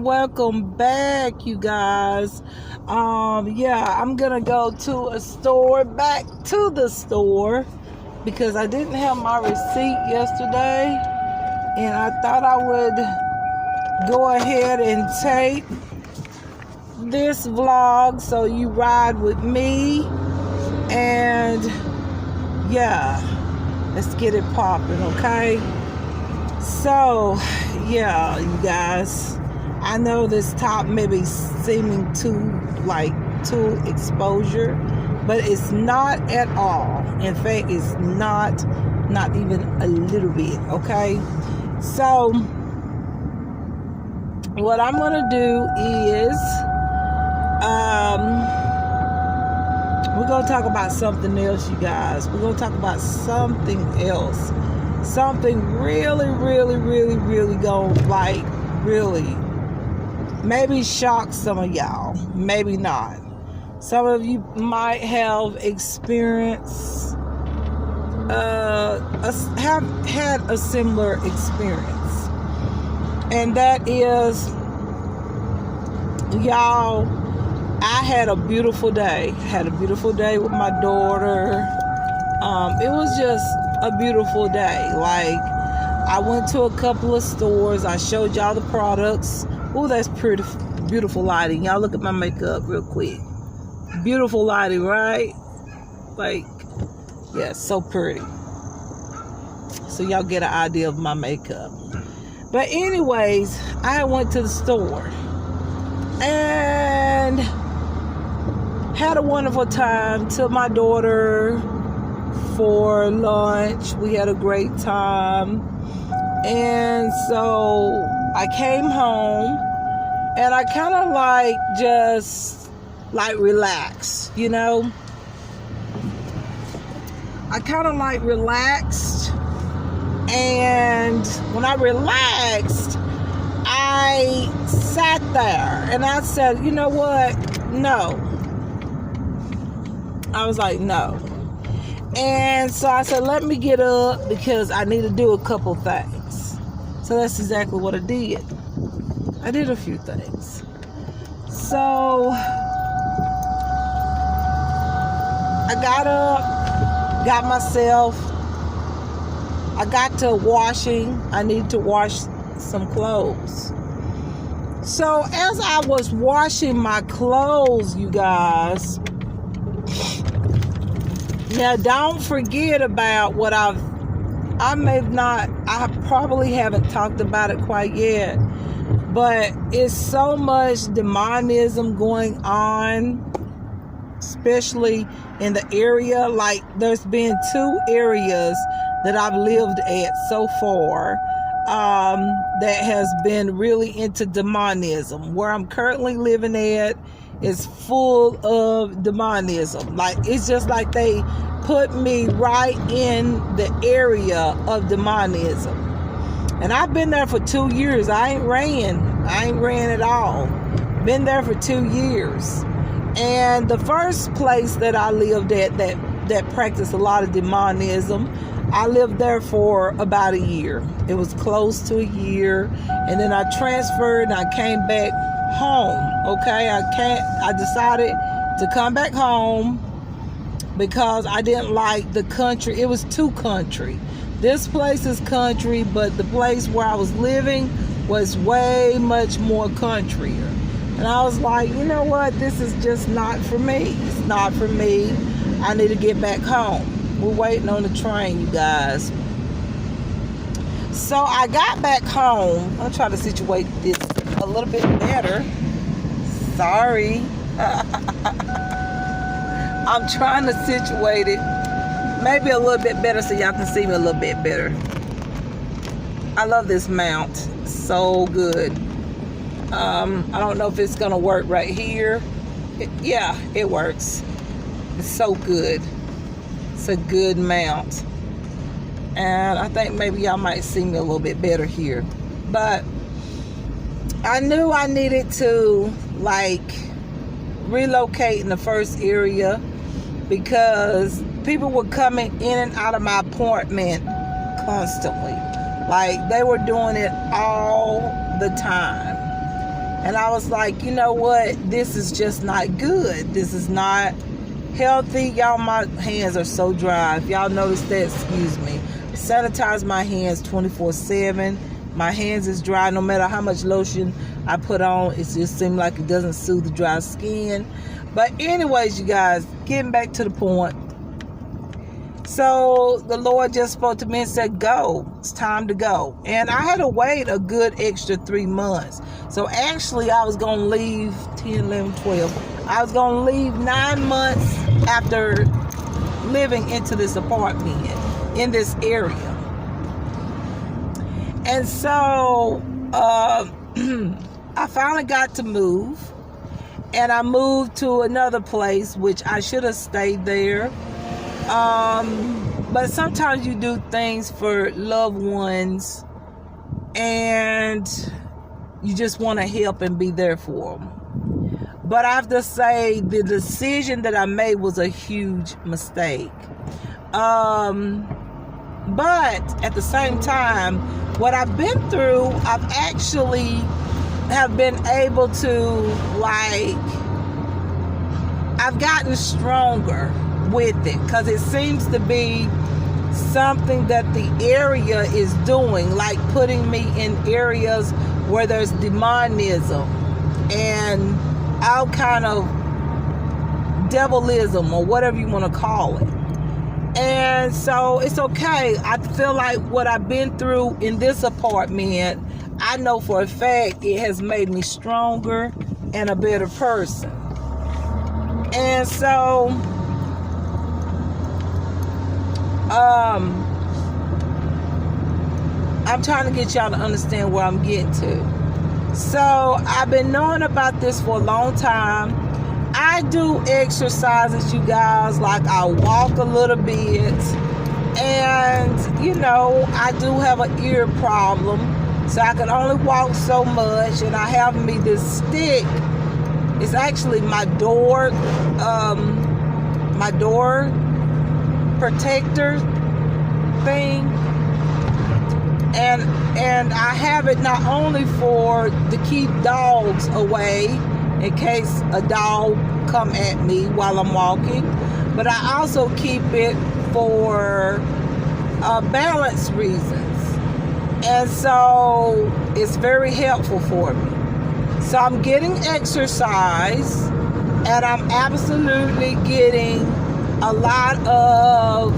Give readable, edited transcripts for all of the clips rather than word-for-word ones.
welcome back, you guys. I'm gonna go to a store, back to the store, because I didn't have my receipt yesterday, and I thought I would go ahead and take this vlog so you ride with me. And yeah, let's get it popping, okay? So yeah, you guys, I know this top may be seeming too exposure, but it's not at all. In fact, it's not even a little bit, okay? So what I'm gonna do is we're gonna talk about something else, you guys. We're gonna talk about something else, something really gonna really maybe shock some of y'all, maybe not. Some of you might have experienced have had a similar experience, and that is, y'all, I had a beautiful day. With my daughter. It was just a beautiful day. Like, I went to a couple of stores. I showed y'all the products. Oh, that's pretty, beautiful lighting. Y'all look at my makeup real quick. Beautiful lighting, right? Like, yeah, so pretty. So y'all get an idea of my makeup. But anyways, I went to the store and had a wonderful time. Took my daughter for lunch. We had a great time. And so I came home and I kind of just relaxed, you know? I kind of relaxed, and when I relaxed, I sat there and I said, you know what? No. I was like, no. And so I said, let me get up because I need to do a couple things. So that's exactly what I did. I did a few things. So I got up, got myself, I got to washing. I need to wash some clothes. So as I was washing my clothes, you guys, now don't forget about what I probably haven't talked about it quite yet, but it's so much demonism going on, especially in the area. Like, there's been 2 areas that I've lived at so far that has been really into demonism. Where I'm currently living at is full of demonism. Like, it's just like they put me right in the area of demonism. And I've been there for 2 years. I ain't ran at all. Been there for 2 years. And the first place that I lived at that practiced a lot of demonism, I lived there for about a year. It was close to a year. And then I transferred and I came back home. Okay, I decided to come back home because I didn't like the country. It was too country. This place is country, but the place where I was living was way much more countryer. And I was like, you know what? This is just not for me. It's not for me. I need to get back home. We're waiting on the train, you guys. So I got back home. I'll try to situate this a little bit better. Sorry. I'm trying to situate it maybe a little bit better so y'all can see me a little bit better. I love this mount. So good. I don't know if it's gonna work right here. Yeah, it works. It's so good. It's a good mount. And I think maybe y'all might see me a little bit better here. But I knew I needed to relocate in the first area because people were coming in and out of my apartment constantly. Like, they were doing it all the time. And I was like, you know what? This is just not good. This is not healthy. Y'all, my hands are so dry. If y'all notice that, excuse me. Sanitize my hands 24/7. My hands is dry. No matter how much lotion I put on, it just seems like it doesn't soothe the dry skin. But anyways, you guys, getting back to the point. So the Lord just spoke to me and said, go. It's time to go. And I had to wait a good extra 3 months. So actually, I was going to leave 10, 11, 12. I was going to leave 9 months after living into this apartment in this area. And so I finally got to move. And I moved to another place, which I should have stayed there. But sometimes you do things for loved ones and you just want to help and be there for them. But I have to say the decision that I made was a huge mistake. But at the same time, what I've been through, I've actually have been able to, I've gotten stronger with it, because it seems to be something that the area is doing, like putting me in areas where there's demonism and all kind of devilism or whatever you want to call it. And so it's okay. I feel like what I've been through in this apartment, I know for a fact it has made me stronger and a better person. And so I'm trying to get y'all to understand where I'm getting to. So I've been knowing about this for a long time. I do exercises, you guys, like I walk a little bit, and you know, I do have an ear problem, so I can only walk so much. And I have me this stick. It's actually my door protector thing, and I have it not only for to keep dogs away in case a dog come at me while I'm walking, but I also keep it for balance reasons, and so it's very helpful for me. So I'm getting exercise, and I'm absolutely getting a lot of,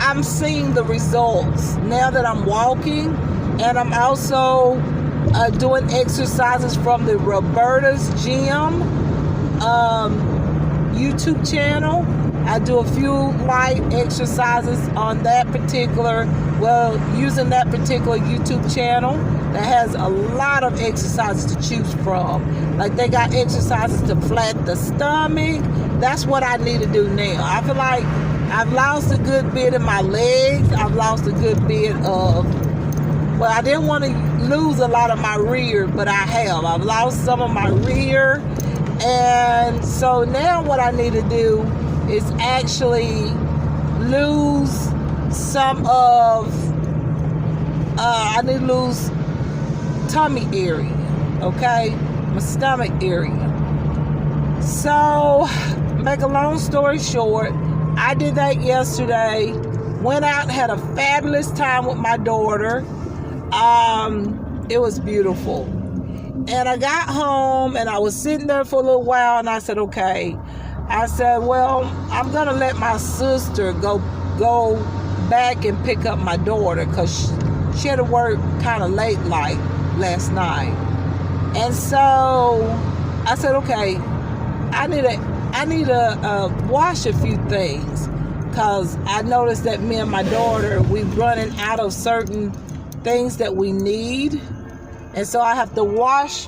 I'm seeing the results now that I'm walking, and I'm also doing exercises from the Roberta's Gym YouTube channel. I do a few light exercises on that particular, using that particular YouTube channel that has a lot of exercises to choose from. Like they got exercises to flatten the stomach. That's what I need to do now. I feel like I've lost a good bit of my legs. I've lost a good bit of, well, I didn't want to lose a lot of my rear, but I have. I've lost some of my rear. And so now what I need to do is actually lose some of, I need to lose tummy area, okay? My stomach area. So, make a long story short, I did that yesterday. Went out and had a fabulous time with my daughter. It was beautiful. And I got home and I was sitting there for a little while, and I said, okay. I said, well, I'm going to let my sister go back and pick up my daughter, because she had to work kind of late last night. And so I said, okay, I need to wash a few things, because I noticed that me and my daughter, we're running out of certain things that we need. And so I have to wash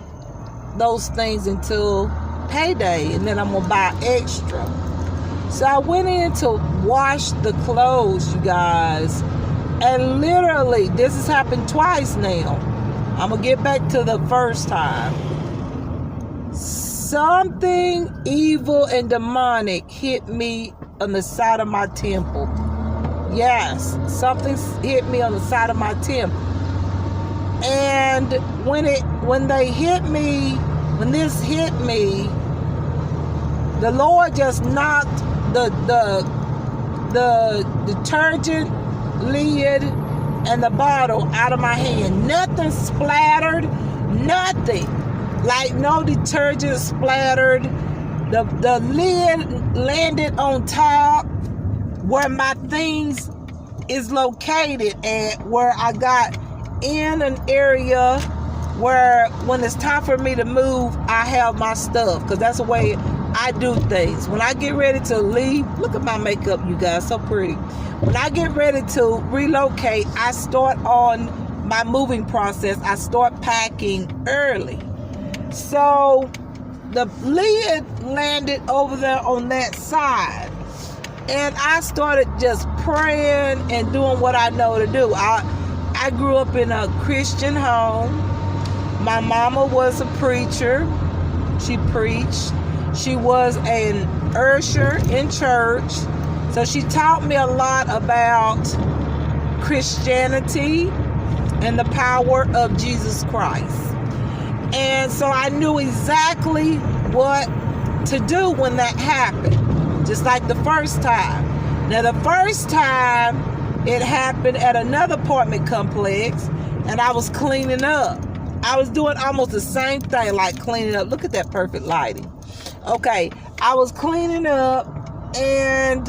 those things until payday, and then I'm going to buy extra. So I went in to wash the clothes, you guys. And literally, this has happened twice now. I'm going to get back to the first time. Something evil and demonic hit me on the side of my temple. Yes, something hit me on the side of my temple. And when it when this hit me, the Lord just knocked the detergent lid and the bottle out of my hand. Nothing splattered, nothing. Like no detergent splattered. The lid landed on top where my things is located, and where I got in an area where when it's time for me to move, I have my stuff, because that's the way I do things. When I get ready to leave, look at my makeup, you guys, so pretty. When I get ready to relocate, I start on my moving process. I start packing early. So the lid landed over there on that side, and I started just praying and doing what I know to do. I grew up in a Christian home. My mama was a preacher. She preached. She was an usher in church. So she taught me a lot about Christianity and the power of Jesus Christ. And so I knew exactly what to do when that happened, just like the first time. Now, the first time it happened at another apartment complex, and I was cleaning up. I was doing almost the same thing, like cleaning up. Look at that perfect lighting. Okay, I was cleaning up, and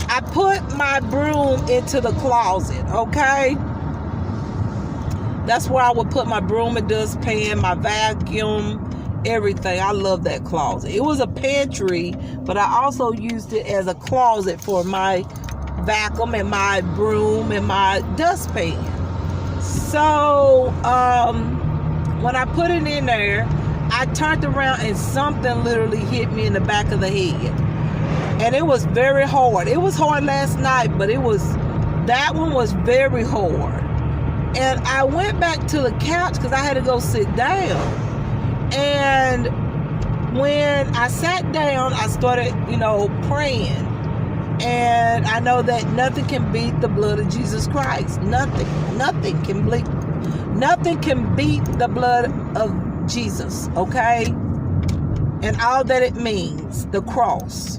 I put my broom into the closet, okay? That's where I would put my broom and dustpan, my vacuum, everything. I love that closet. It was a pantry, but I also used it as a closet for my vacuum and my broom and my dustpan. So when I put it in there, I turned around and something literally hit me in the back of the head. And it was very hard. It was hard last night, but that one was very hard. And I went back to the couch because I had to go sit down. And when I sat down, I started, praying. And I know that nothing can beat the blood of Jesus Christ. Nothing can beat the blood of Jesus, okay? And all that it means, the cross.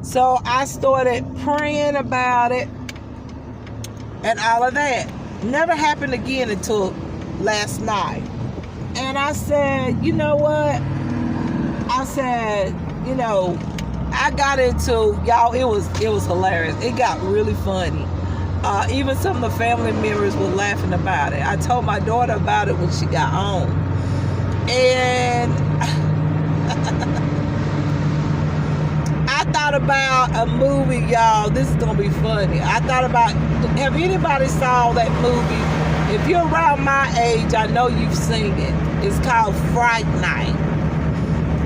So I started praying about it and all of that. Never happened again until last night. And I said, you know what? I said, I got into, y'all, it was hilarious. It got really funny. Even some of the family members were laughing about it. I told my daughter about it when she got home. And I thought about a movie, y'all. This is going to be funny. I thought about, have anybody saw that movie? If you're around my age, I know you've seen it. It's called Fright Night.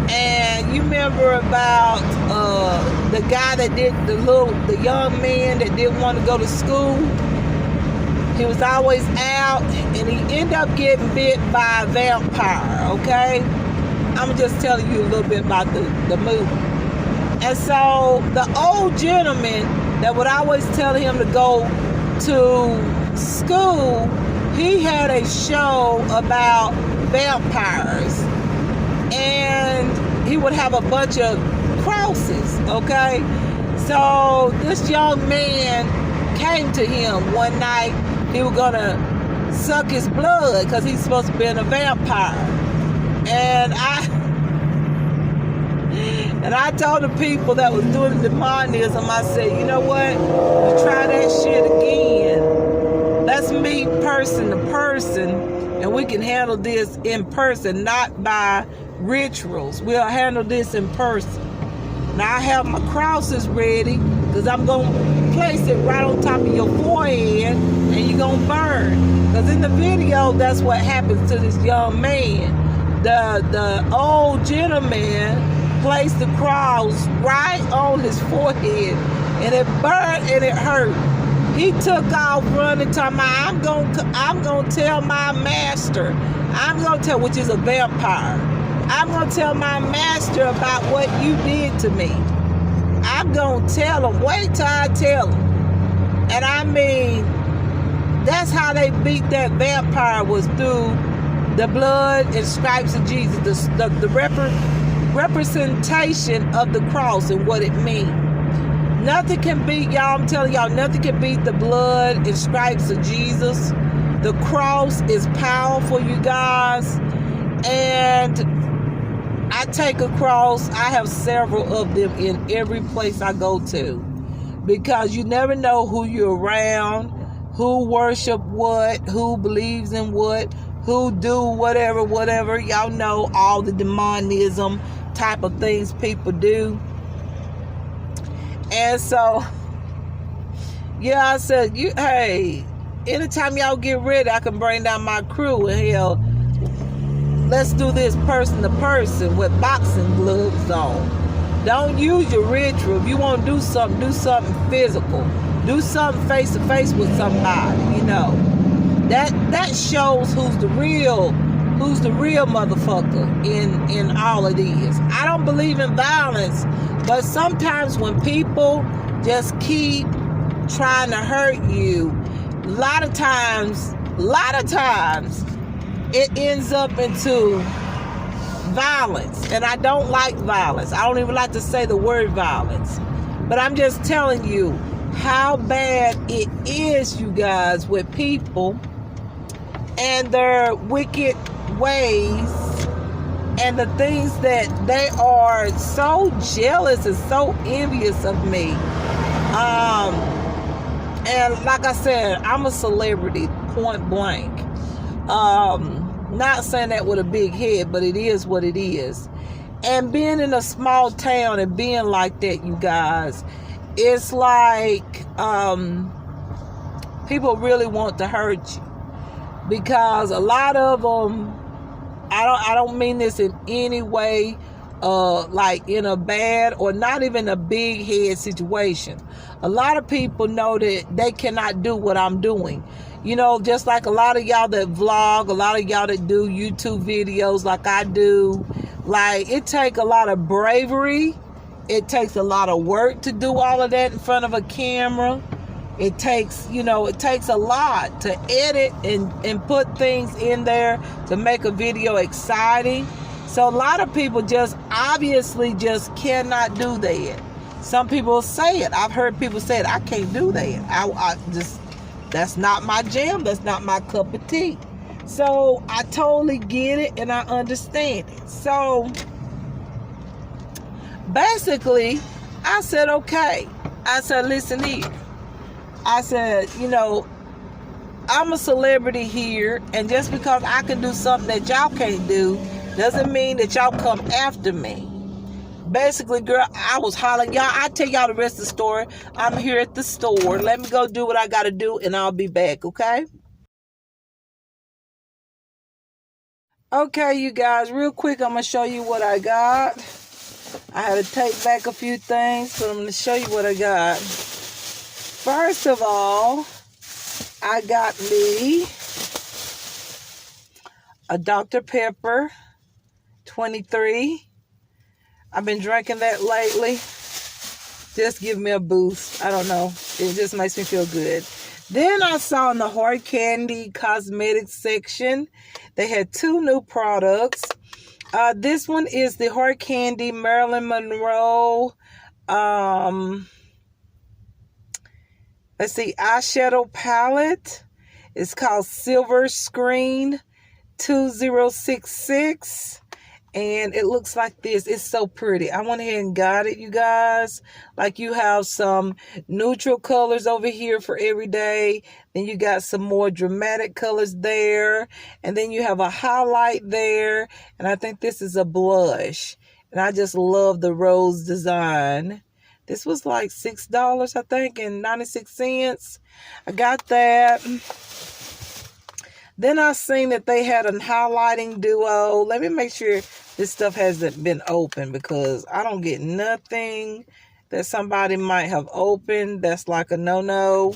And you remember about the guy that did the young man that didn't want to go to school? He was always out, and he ended up getting bit by a vampire, okay? I'm just telling you a little bit about the movie. And so the old gentleman that would always tell him to go to school, he had a show about vampires. And he would have a bunch of crosses, okay? So this young man came to him one night. He was going to suck his blood because he's supposed to be a vampire. And I told the people that was doing the demonism, I said, you know what? You try that shit again. Let's meet person to person, and we can handle this in person, not by rituals. We'll handle this in person. Now I have my crosses ready because I'm going to place it right on top of your forehead, and you're going to burn. Because in the video, that's what happens to this young man. The old gentleman placed the cross right on his forehead, and it burned and it hurt. He took off running, talking about, I'm gonna tell my master. I'm gonna tell, which is a vampire. I'm gonna tell my master about what you did to me. I'm gonna tell him. Wait till I tell him. And I mean, that's how they beat that vampire, was through The blood and stripes of Jesus, the representation of the cross and what it means. Nothing can beat, y'all, I'm telling y'all, nothing can beat the blood and stripes of Jesus. The cross is powerful, you guys. And I take a cross. I have several of them in every place I go to. Because you never know who you're around, who worship what, who believes in what, who do whatever. Y'all know all the demonism type of things people do. And so, yeah, I said, hey, anytime y'all get ready, I can bring down my crew and hell, let's do this person to person with boxing gloves on. Don't use your ritual. If you want to do something physical. Do something face to face with somebody, you know. That shows who's the real motherfucker in all of these. I don't believe in violence, but sometimes when people just keep trying to hurt you, a lot of times it ends up into violence. And I don't like violence. I don't even like to say the word violence. But I'm just telling you how bad it is, you guys, with people and their wicked ways and the things that they are so jealous and so envious of me. And like I said, I'm a celebrity, point blank. Not saying that with a big head, but it is what it is. And being in a small town and being like that, you guys, it's like people really want to hurt you. Because a lot of them, I don't mean this in any way, like in a bad or not even a big head situation. A lot of people know that they cannot do what I'm doing. You know, just like a lot of y'all that vlog, a lot of y'all that do YouTube videos like I do. Like, it takes a lot of bravery. It takes a lot of work to do all of that in front of a camera. It takes, a lot to edit and put things in there to make a video exciting. So a lot of people just obviously just cannot do that. Some people say it. I've heard people say it. I can't do that. I just, that's not my jam. That's not my cup of tea. So I totally get it and I understand it. So basically, I said, okay. I said, listen here. I said, I'm a celebrity here, and just because I can do something that y'all can't do doesn't mean that y'all come after me. Basically, girl, I was hollering. Y'all, I'll tell y'all the rest of the story. I'm here at the store. Let me go do what I got to do, and I'll be back, okay? Okay, you guys, real quick, I'm going to show you what I got. I had to take back a few things, but I'm going to show you what I got. First of all, I got me a Dr. Pepper 23. I've been drinking that lately. Just give me a boost. I don't know. It just makes me feel good. Then I saw in the hard candy cosmetics section, they had 2 new products. This one is the hard candy Marilyn Monroe. Let's see, eyeshadow palette. It's called Silver Screen 2066. And it looks like this. It's so pretty. I went ahead and got it, you guys. Like, you have some neutral colors over here for everyday. Then you got some more dramatic colors there. And then you have a highlight there. And I think this is a blush. And I just love the rose design. This was like $6, I think, and 96 cents. I got that. Then I seen that they had a highlighting duo. Let me make sure this stuff hasn't been opened, because I don't get nothing that somebody might have opened that's like a no-no.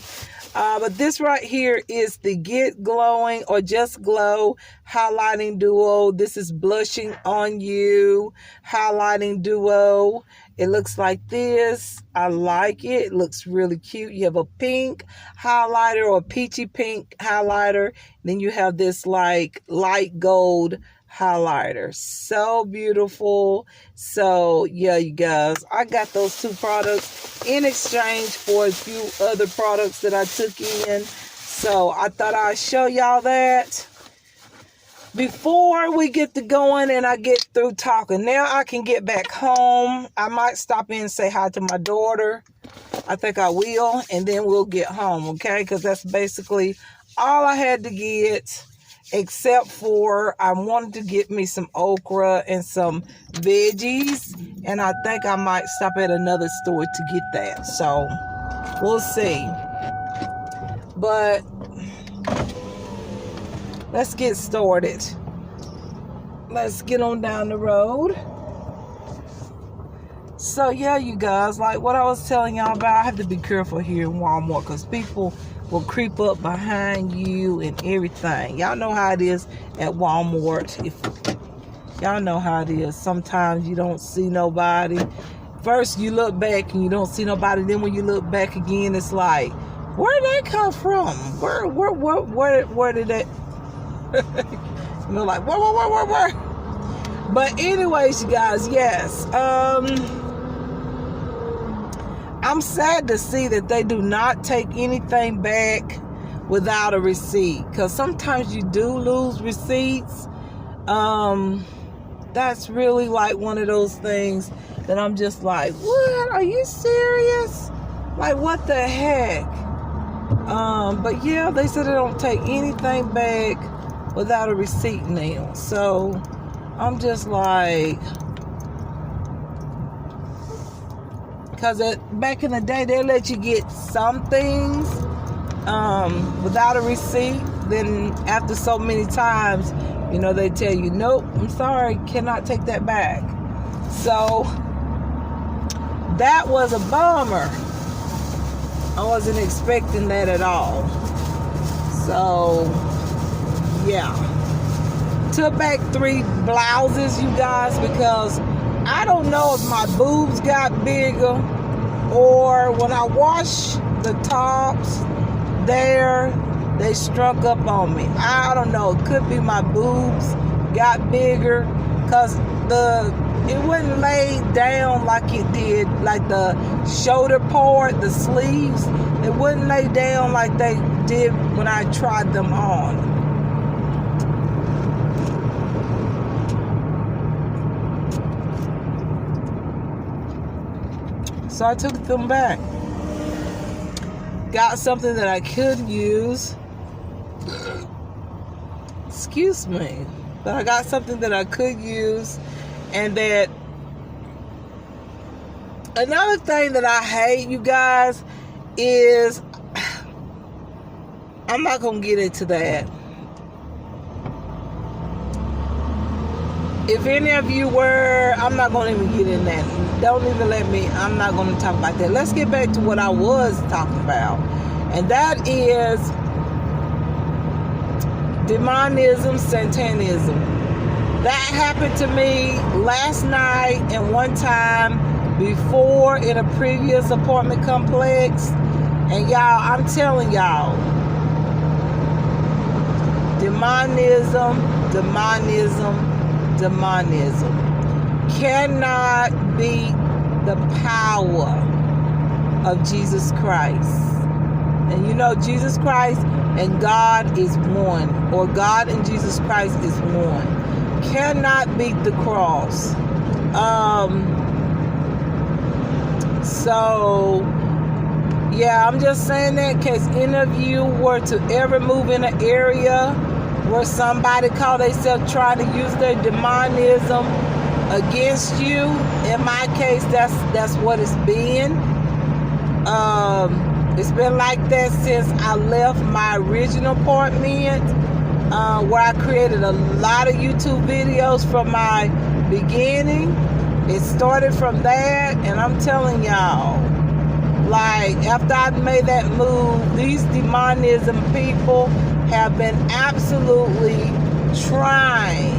But this right here is the Get Glowing or Just Glow Highlighting Duo. This is Blushing on You Highlighting Duo. It looks like this. I like it. It looks really cute. You have a pink highlighter or a peachy pink highlighter. Then you have this like light gold highlighter. So beautiful. So yeah, you guys, I got those two products in exchange for a few other products that I took in. So I thought I'd show y'all that before we get to going and I get through talking. Now I can get back home. I might stop in and say hi to my daughter. I think I will. And then we'll get home, okay? Because that's basically all I had to get, except for I wanted to get me some okra and some veggies. And I think I might stop at another store to get that. So we'll see. But let's get started. Let's get on down the road. So yeah, you guys, like what I was telling y'all about, I have to be careful here in Walmart because people will creep up behind you and everything. Y'all know how it is at Walmart. If y'all know how it is, sometimes you don't see nobody. First you look back and you don't see nobody. Then when you look back again, it's like, where did they come from? Where did they? You know, like where? But anyways, you guys, yes. I'm sad to see that they do not take anything back without a receipt. Because sometimes you do lose receipts. That's really like one of those things that I'm just like, what? Are you serious? Like, what the heck? But yeah, they said they don't take anything back without a receipt now. So I'm just like, because back in the day, they let you get some things without a receipt. Then after so many times, you know, they tell you, nope, I'm sorry, cannot take that back. So that was a bummer. I wasn't expecting that at all. So yeah, took back 3 blouses, you guys, because I don't know if my boobs got bigger or when I wash the tops there, they struck up on me. I don't know. It could be my boobs got bigger because it wasn't laid down like it did, like the shoulder part, the sleeves. It wouldn't lay down like they did when I tried them on. So I took them back. Got something that I could use. Excuse me. But I got something that I could use. And that another thing that I hate, you guys, is I'm not going to get into that. If any of you were, I'm not going to even get in that. Don't even let me, I'm not going to talk about that. Let's get back to what I was talking about. And that is demonism, satanism. That happened to me last night and one time before in a previous apartment complex. And y'all, I'm telling y'all, demonism cannot beat the power of Jesus Christ. And you know, Jesus Christ and God is one, or God and Jesus Christ is one. Cannot beat the cross. So yeah, I'm just saying that in case any of you were to ever move in an area where somebody call themselves trying to use their demonism against you. In my case, that's what it's been. It's been like that since I left my original apartment, where I created a lot of YouTube videos from my beginning. It started from that, and I'm telling y'all, Like, after I made that move, these demonism people have been absolutely trying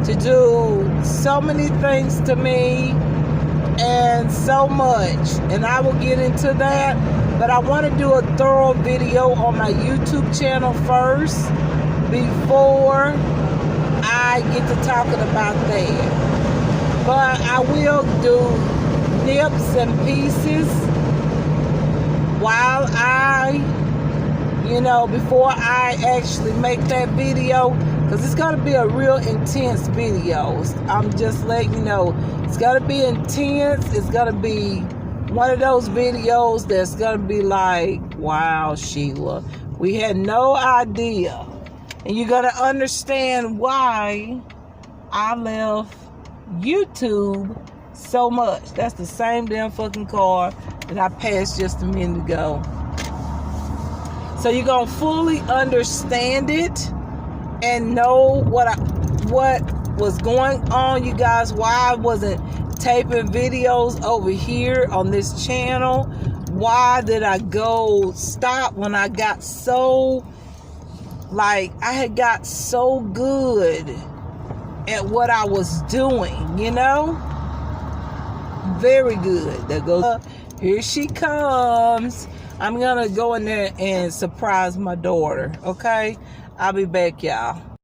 to do so many things to me and so much. And I will get into that. But I want to do a thorough video on my YouTube channel first before I get to talking about that. But I will do nips and pieces while before I actually make that video, because it's going to be a real intense video. I'm just letting you know, it's going to be intense. It's going to be one of those videos that's going to be like, wow, Sheila, we had no idea. And you're going to understand why I love YouTube so much. That's the same damn fucking car that I passed just a minute ago. So you're going to fully understand it and know what was going on, you guys, why I wasn't taping videos over here on this channel. Why did I stop when I got so, I had got so good at what I was doing, very good. That goes, here she comes. I'm gonna go in there and surprise my daughter, okay? I'll be back, y'all.